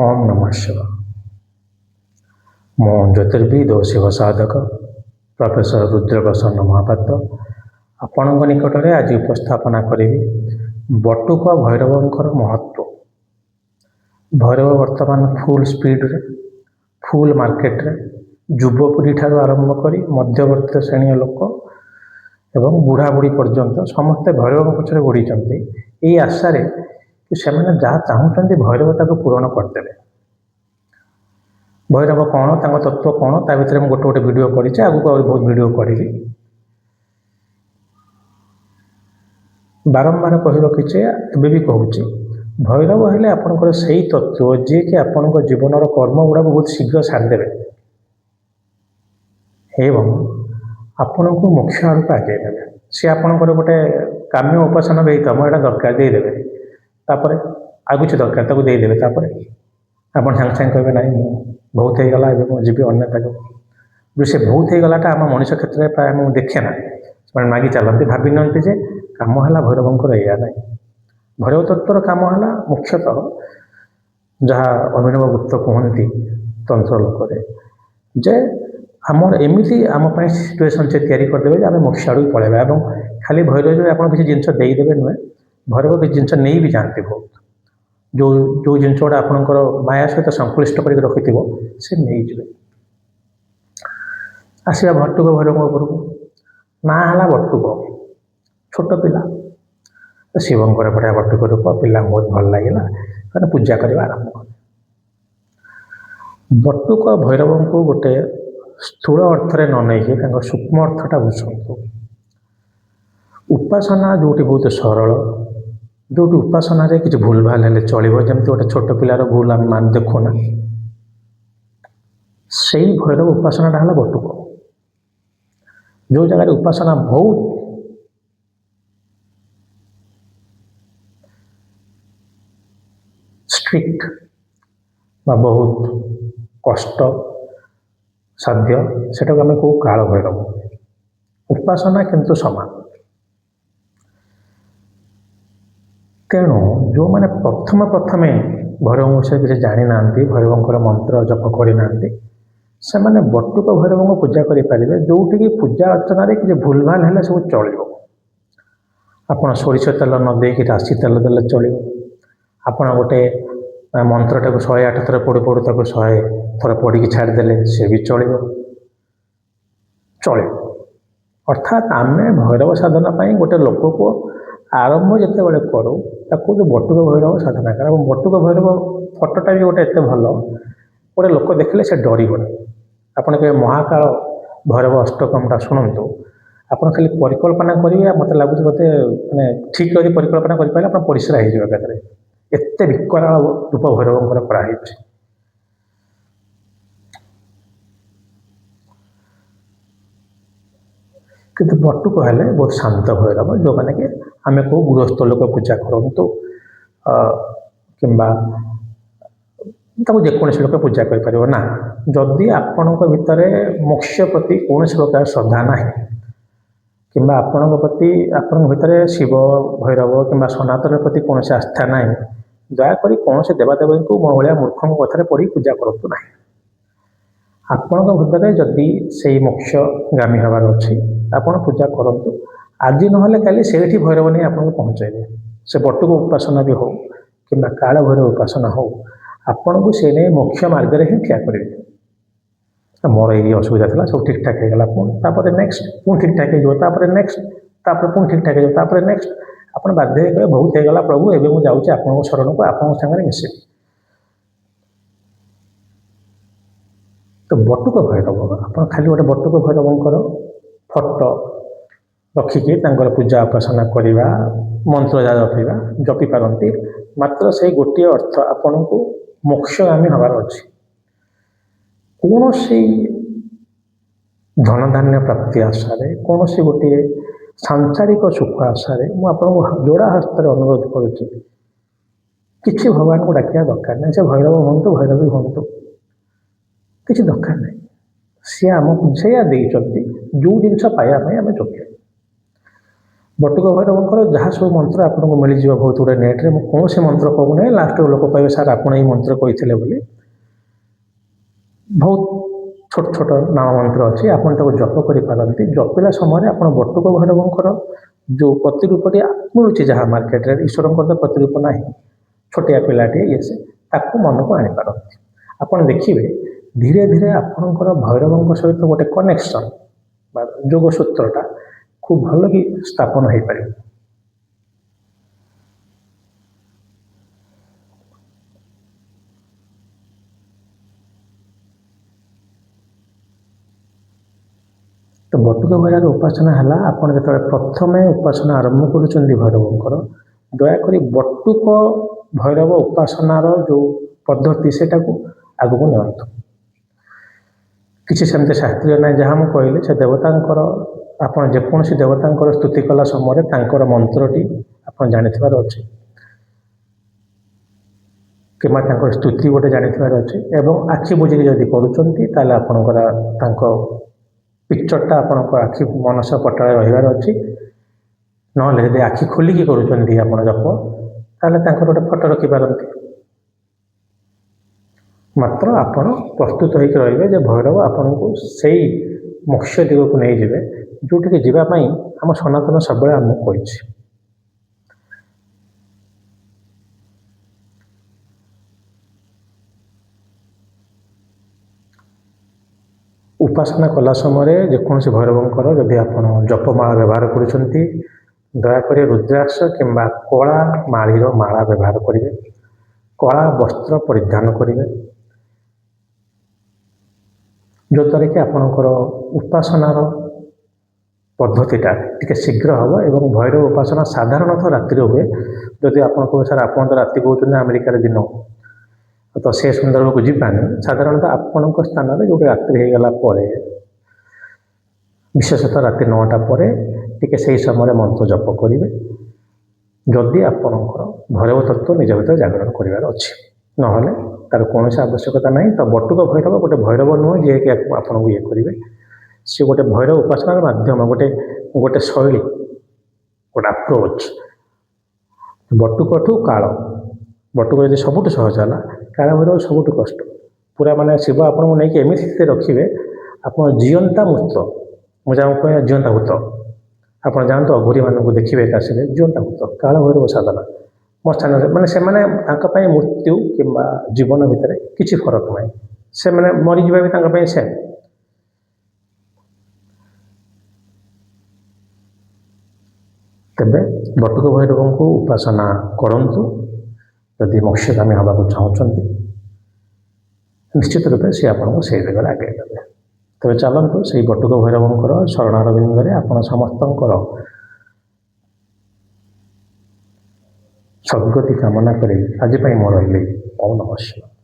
ओम नमः शिवाय। ମୁଁ ଜ୍ୟୋତିର୍ବିଦ ଓ ଶିବ ସାଧକ ପ୍ରଫେସର ରୁଦ୍ରପ୍ରସନ୍ନ ମହାପାତ୍ର ଆପଣଙ୍କ ନିକଟରେ ଆଜି ଉପସ୍ଥାପନା କରିବି ବଟୁକ ଭୈରବଙ୍କର ମହତ୍ତ୍ୱ। ଭୈରବ ବର୍ତ୍ତମାନ ଫୁଲ୍ ସ୍ପିଡ଼ରେ ଫୁଲ୍ ମାର୍କେଟରେ ଯୁବପିଢ଼ି ଠାରୁ ଆରମ୍ଭ କରି ମଧ୍ୟବର୍ତ୍ତୀ ଶ୍ରେଣୀୟ ଲୋକ ଏବଂ ବୁଢ଼ାବୁଢ଼ୀ ପର୍ଯ୍ୟନ୍ତ ସମସ୍ତେ ଭୈରବଙ୍କ ପଛରେ ଗୋଡ଼ିଛନ୍ତି ଏହି ଆଶାରେ କି ସେମାନେ ଯାହା ଚାହୁଁଛନ୍ତି ଭୈରବ ତାକୁ ପୂରଣ କରିଦେବେ। ଭୈରବ କ'ଣ, ତାଙ୍କ ତତ୍ତ୍ୱ କ'ଣ, ତା ଭିତରେ ମୁଁ ଗୋଟେ ଭିଡ଼ିଓ କରିଛି, ଆଗକୁ ଆହୁରି ବହୁତ ଭିଡ଼ିଓ କରିବି। ବାରମ୍ବାର କହି ରଖିଛି, ଏବେ ବି କହୁଛି, ଭୈରବ ହେଲେ ଆପଣଙ୍କର ସେଇ ତତ୍ତ୍ୱ ଯିଏକି ଆପଣଙ୍କ ଜୀବନର କର୍ମ ଗୁଡ଼ାକୁ ବହୁତ ଶୀଘ୍ର ସାରିଦେବେ ଏବଂ ଆପଣଙ୍କୁ ମୋକ୍ଷ ଆଡ଼କୁ ଆଗେଇ ନେବେ। ସେ ଆପଣଙ୍କର ଗୋଟେ କାମ୍ୟ ଉପାସନା ବି ହେଇଥିବ, ମୋର ଏଇଟା ଦରକାର ଦେଇଦେବେ, ତାପରେ ଆଉ କିଛି ଦରକାର ତାକୁ ଦେଇଦେବେ, ତାପରେ ଆପଣ ସାଙ୍ଗେ ସାଙ୍ଗେ କହିବେ ନାହିଁ ମୁଁ ବହୁତ ହେଇଗଲା, ଏବେ ମୁଁ ଯିବି ଅନ୍ୟତାକୁ। ଯେଉଁ ସେ ବହୁତ ହେଇଗଲାଟା ଆମ ମଣିଷ କ୍ଷେତ୍ରରେ ପ୍ରାୟ ମୁଁ ଦେଖେ ନା, ସେମାନେ ମାଗି ଚାଲନ୍ତି, ଭାବି ନିଅନ୍ତି ଯେ କାମ ହେଲା ଭୈରବଙ୍କର ଏଇଆ ନାହିଁ। ଭୈରବ ତତ୍ତ୍ୱର କାମ ହେଲା ମୁଖ୍ୟତଃ ଯାହା ଅଭିନବ ଗୁପ୍ତ କୁହନ୍ତି ତନ୍ତ୍ର ଲୋକରେ ଯେ ଆମର ଏମିତି ଆମ ପାଇଁ ସିଚୁଏସନ୍ ସେ ତିଆରି କରିଦେବେ ଯେ ଆମେ ମୋକ୍ଷ ଆଡ଼କୁ ପଳାଇବା ଏବଂ ଖାଲି ଭୈରବରେ ଆପଣ କିଛି ଜିନିଷ ଦେଇଦେବେ ନୁହେଁ, ଭୈରବ କିଛି ଜିନିଷ ନେଇ ବି ଯାଆନ୍ତି ବହୁତ। ଯେଉଁ ଜିନିଷ ଗୁଡ଼ା ଆପଣଙ୍କର ମାୟା ସହିତ ସଂଶ୍ଳିଷ୍ଟ କରିକି ରଖିଥିବ ସେ ନେଇଯିବେ। ଆସିବା ବଟୁକ ଭୈରବଙ୍କ ଉପରକୁ। ନାଁ ହେଲା ବଟୁକ, ଛୋଟ ପିଲା, ଶିବଙ୍କର ବଢ଼ିଆ ବଟୁକ ରୂପ, ପିଲାଙ୍କୁ ବହୁତ ଭଲ ଲାଗିଲା, ମାନେ ପୂଜା କରିବା ଆରମ୍ଭ କଲେ। ବଟୁକ ଭୈରବଙ୍କୁ ଗୋଟେ ସ୍ଥୂଳ ଅର୍ଥରେ ନ ନେଇକି ତାଙ୍କ ସୂକ୍ଷ୍ମ ଅର୍ଥଟା ବୁଝନ୍ତୁ। ଉପାସନା ଯେଉଁଠି ବହୁତ ସରଳ, ଯେଉଁଠି ଉପାସନାରେ କିଛି ଭୁଲ ଭାଲ ହେଲେ ଚଳିବ, ଯେମିତି ଗୋଟେ ଛୋଟ ପିଲାର ଭୁଲ ଆମେ ମାନେ ଦେଖୁନା, ସେଇ ଭୈରବ ଉପାସନାଟା ହେଲା ବଟୁକ। ଯେଉଁ ଜାଗାରେ ଉପାସନା ବହୁତ ଷ୍ଟ୍ରିକ୍ଟ ବା ବହୁତ କଷ୍ଟ ସାଧ୍ୟ, ସେଟାକୁ ଆମେ କହୁ କାଳ ଭୈରବ। ଉପାସନା କିନ୍ତୁ ସମାନ। ତେଣୁ ଯେଉଁମାନେ ପ୍ରଥମେ ଭୈରବଙ୍କ ବିଷୟରେ କିଛି ଜାଣିନାହାନ୍ତି, ଭୈରବଙ୍କର ମନ୍ତ୍ର ଜପ କରିନାହାନ୍ତି, ସେମାନେ ବଟୁକ ଭୈରବଙ୍କୁ ପୂଜା କରିପାରିବେ। ଯେଉଁଠିକି ପୂଜା ଅର୍ଚ୍ଚନାରେ କିଛି ଭୁଲ ଭାଲ ହେଲେ ସବୁ ଚଳିବ। ଆପଣ ସୋରିଷ ତେଲ ନ ଦେଇକି ରାଶି ତେଲ ଦେଲେ ଚଳିବ। ଆପଣ ଗୋଟେ ମନ୍ତ୍ରଟାକୁ 108 ଥର ପଢ଼ୁ ତାକୁ 100 ଥର ପଢ଼ିକି ଛାଡ଼ିଦେଲେ ସେ ବି ଚଳିବ। ଅର୍ଥାତ୍ ଆମେ ଭୈରବ ସାଧନା ପାଇଁ ଗୋଟେ ଲୋକକୁ ଆରମ୍ଭ ଯେତେବେଳେ କରୁ ତାକୁ ଯେଉଁ ବଟୁକ ଭୈରବ ସାଧନା କରେ। ଏବଂ ବଟୁକ ଭୈରବ ଫଟୋଟା ବି ଗୋଟେ ଏତେ ଭଲ, ଗୋଟେ ଲୋକ ଦେଖିଲେ ସେ ଡରିବନି। ଆପଣ କେବେ ମହାକାଳ ଭୈରବ ଅଷ୍ଟକମଟା ଶୁଣନ୍ତୁ, ଆପଣ ଖାଲି ପରିକଳ୍ପନା କରିବେ, ମୋତେ ଲାଗୁଛି ମୋତେ ମାନେ ଠିକ୍ କରି ପରିକଳ୍ପନା କରିପାରିଲେ ଆପଣ ପରିସ୍ରା ହେଇଯିବ ଏକାଥରେ, ଏତେ ବିକରାଳ ରୂପ ଭୈରବଙ୍କର କରାହେଇଛି। କିନ୍ତୁ ବଟୁକ ହେଲେ ବହୁତ ଶାନ୍ତ ଭୈରବ, ଯେଉଁମାନେ କି ଆମେ କେଉଁ ଗୃହସ୍ଥ ଲୋକ ପୂଜା କରନ୍ତୁ କିମ୍ବା ତାକୁ ଯେକୌଣସି ଲୋକ ପୂଜା କରିପାରିବ ନା। ଯଦି ଆପଣଙ୍କ ଭିତରେ ମୋକ୍ଷ ପ୍ରତି କୌଣସି ପ୍ରକାର ଶ୍ରଦ୍ଧା ନାହିଁ କିମ୍ବା ଆପଣଙ୍କ ଭିତରେ ଶିବ ଭୈରବ କିମ୍ବା ସନାତନ ପ୍ରତି କୌଣସି ଆସ୍ଥା ନାହିଁ, ଦୟାକରି କୌଣସି ଦେବାଦେବୀଙ୍କୁ ମୋ ଭଳିଆ ମୂର୍ଖଙ୍କ କଥାରେ ପଢ଼ି ପୂଜା କରନ୍ତୁ ନାହିଁ। ଆପଣଙ୍କ ଭିତରେ ଯଦି ସେଇ ମୋକ୍ଷଗାମୀ ହେବାର ଅଛି ଆପଣ ପୂଜା କରନ୍ତୁ। ଆଜି ନହେଲେ କାଲି ସେଇଠି ଭୈରବ ନେଇ ଆପଣଙ୍କୁ ପହଞ୍ଚାଇବେ। ସେ ବଟୁକ ଉପାସନା ବି ହେଉ କିମ୍ବା କାଳ ଭୈରବ ଉପାସନା ହେଉ, ଆପଣଙ୍କୁ ସେ ନେଇ ମୋକ୍ଷ ମାର୍ଗରେ ହିଁ ଠିଆ କରିବେ। ମୋର ଏଇ ଅସୁବିଧା ଥିଲା, ସବୁ ଠିକ୍ଠାକ୍ ହେଇଗଲା, ପୁଣି ତାପରେ ନେକ୍ସଟ ପୁଣି ଠିକ୍ଠାକ୍ ହେଇଯିବ, ତାପରେ ନେକ୍ସଟ, ତାପରେ ପୁଣି ଠିକ୍ଠାକ୍ ହେଇଯିବ, ତାପରେ ନେକ୍ସଟ। ଆପଣ ବାଧ୍ୟ ହେଇ କହିବେ ବହୁତ ହେଇଗଲା ପ୍ରଭୁ, ଏବେ ମୁଁ ଯାଉଛି ଆପଣଙ୍କ ଶରଣକୁ, ଆପଣଙ୍କ ସାଙ୍ଗରେ ମିଶିବି। ତ ବଟୁକ ଭୈରବ, ଆପଣ ଖାଲି ଗୋଟେ ବଟୁକ ଭୈରବଙ୍କର ଫଟୋ ରଖିକି ତାଙ୍କର ପୂଜା ଉପାସନା କରିବା, ମନ୍ତ୍ର ଜପିବା ଜପି ପାରନ୍ତି, ମାତ୍ର ସେଇ ଗୋଟିଏ ଅର୍ଥ ଆପଣଙ୍କୁ ମୋକ୍ଷଗାମୀ ହେବାର ଅଛି। କୌଣସି ଧନଧାନ୍ୟ ପ୍ରାପ୍ତି ଆଶାରେ, କୌଣସି ଗୋଟିଏ ସାଂସାରିକ ସୁଖ ଆଶାରେ ମୁଁ ଆପଣଙ୍କୁ ଯୋଡ଼ା ହସ୍ତରେ ଅନୁରୋଧ କରୁଛି, କିଛି ଭଗବାନଙ୍କୁ ଡାକିବା ଦରକାର ନାହିଁ। ସେ ଭୈରବ ହୁଅନ୍ତୁ, ଭୈରବୀ ହୁଅନ୍ତୁ, କିଛି ଦରକାର ନାହିଁ। ସିଏ ଆମକୁ ସେଇଆ ଦେଇଛନ୍ତି, ଯେଉଁ ଜିନିଷ ପାଇବା ପାଇଁ ଆମେ ଯୋଗ୍ୟ। बटुक भैरवंकर जहाँ सब मंत्र आपको मिल जाए बहुत गुड़ा नेट्रे कौन से मंत्र कहूना लास्ट लोक कहे सार आप मंत्र कही बोली बहुत छोट छोट नाम मंत्र अच्छी आप जप करपारती जपिला समय आप बटुक भैरवंकर जो प्रतिरूपटी मिलूँ जहाँ मार्केट में ईश्वर तो प्रतिरूप ना छोटिया पिलाटे ये से ताकू मन को आनीपारती आप देखिए धीरे धीरे आपणकर भैरव सहित गोटे कनेक्शन जोगसूत्रटा खूब भल कि स्थापन हो पार। तो बटुक भैरार उपासना है आपड़ जो प्रथम उपासना आरंभ कर भैरवंकर दयाक बटुक भैरव उपासनार जो पद्धति से आगू नियंतु किसी सेमती शास्त्रीय ना जहाँ मुझे कहली से देवतांकर आप जेकोसी देवतांकर स्तुति कला समय तांकर मंत्रटी आप जानिथार अच्छे कि स्तुति गोटे जानिथार अच्छे एवं आखि बुझिक जदि करुँच आपणकर पिक्चरटा आपन आखि मनस पटाल रहीबार अच्छी ना आखि खोलिकी करुँच जप ताले गोटे फटो रखिपारती मात्र आपण प्रस्तुत होकर रे भैरव आपन को सही मोक्ष दिग को नहीं जाए जोटि जावाई आम सनातन सब आमको कही उपासना कला समय जेकोसी भैरवंकर जदि आप जपमाला व्यवहार कर दयाक रुद्राक्ष किंबा कला माळीर माला व्यवहार करेंगे कला वस्त्र परिधान करेंगे जो द्वारा कि आपणकर उपासनार पद्धतिटा टी शीघ्र हम एवं भैरव उपासना साधारणतः रात्रि हुए जदि आप सर आप राति कहते अमेरिकार दिन तो से संदर्भ को जीवानी साधारणतः आपण स्थान में जो रात्रि होगला विशेषतः राति 9टा पर टी से समय मंत्र जप करेंगे जदि आपणकर भैरव तत्व निज भर जागरण करार अच्छे ना तार कौन आवश्यकता ना तो बटुक भैरव गोटे भैरव नुह जी कि आपको ये करेंगे सी गोटे भैरव उपासनार माध्यम गोटे गोटे शैली गोटे अप्रोच बटुक ठू काल बटुक यदि सबुठ सहज है काल भैरव सबुठ कष्ट पूरा माने शिव आपको नहीं एमती स्थिति रखिए आप जीवंता मूर्त मुझे कह जीवंता भूत आप जानते अघोरी मानक देखिए काशिले जीवंता भूत काल भैरव साधना मो स्थान मैंने से मृत्यु किंबा जीवन भितर किसी फरक ना से मैंने मरीजा भी सेम तेबे बटुक भैरव को उपासना करंतु यदि मोक्षकामी हवाक चाहते निश्चित रूपे सी आपको से जगह आगे देवे तेज चलतु से बटुक भैरवंकर शरणारविंद आप समस्त सद्गति कामना करी आज मोर रही ओम नमः शिवाय।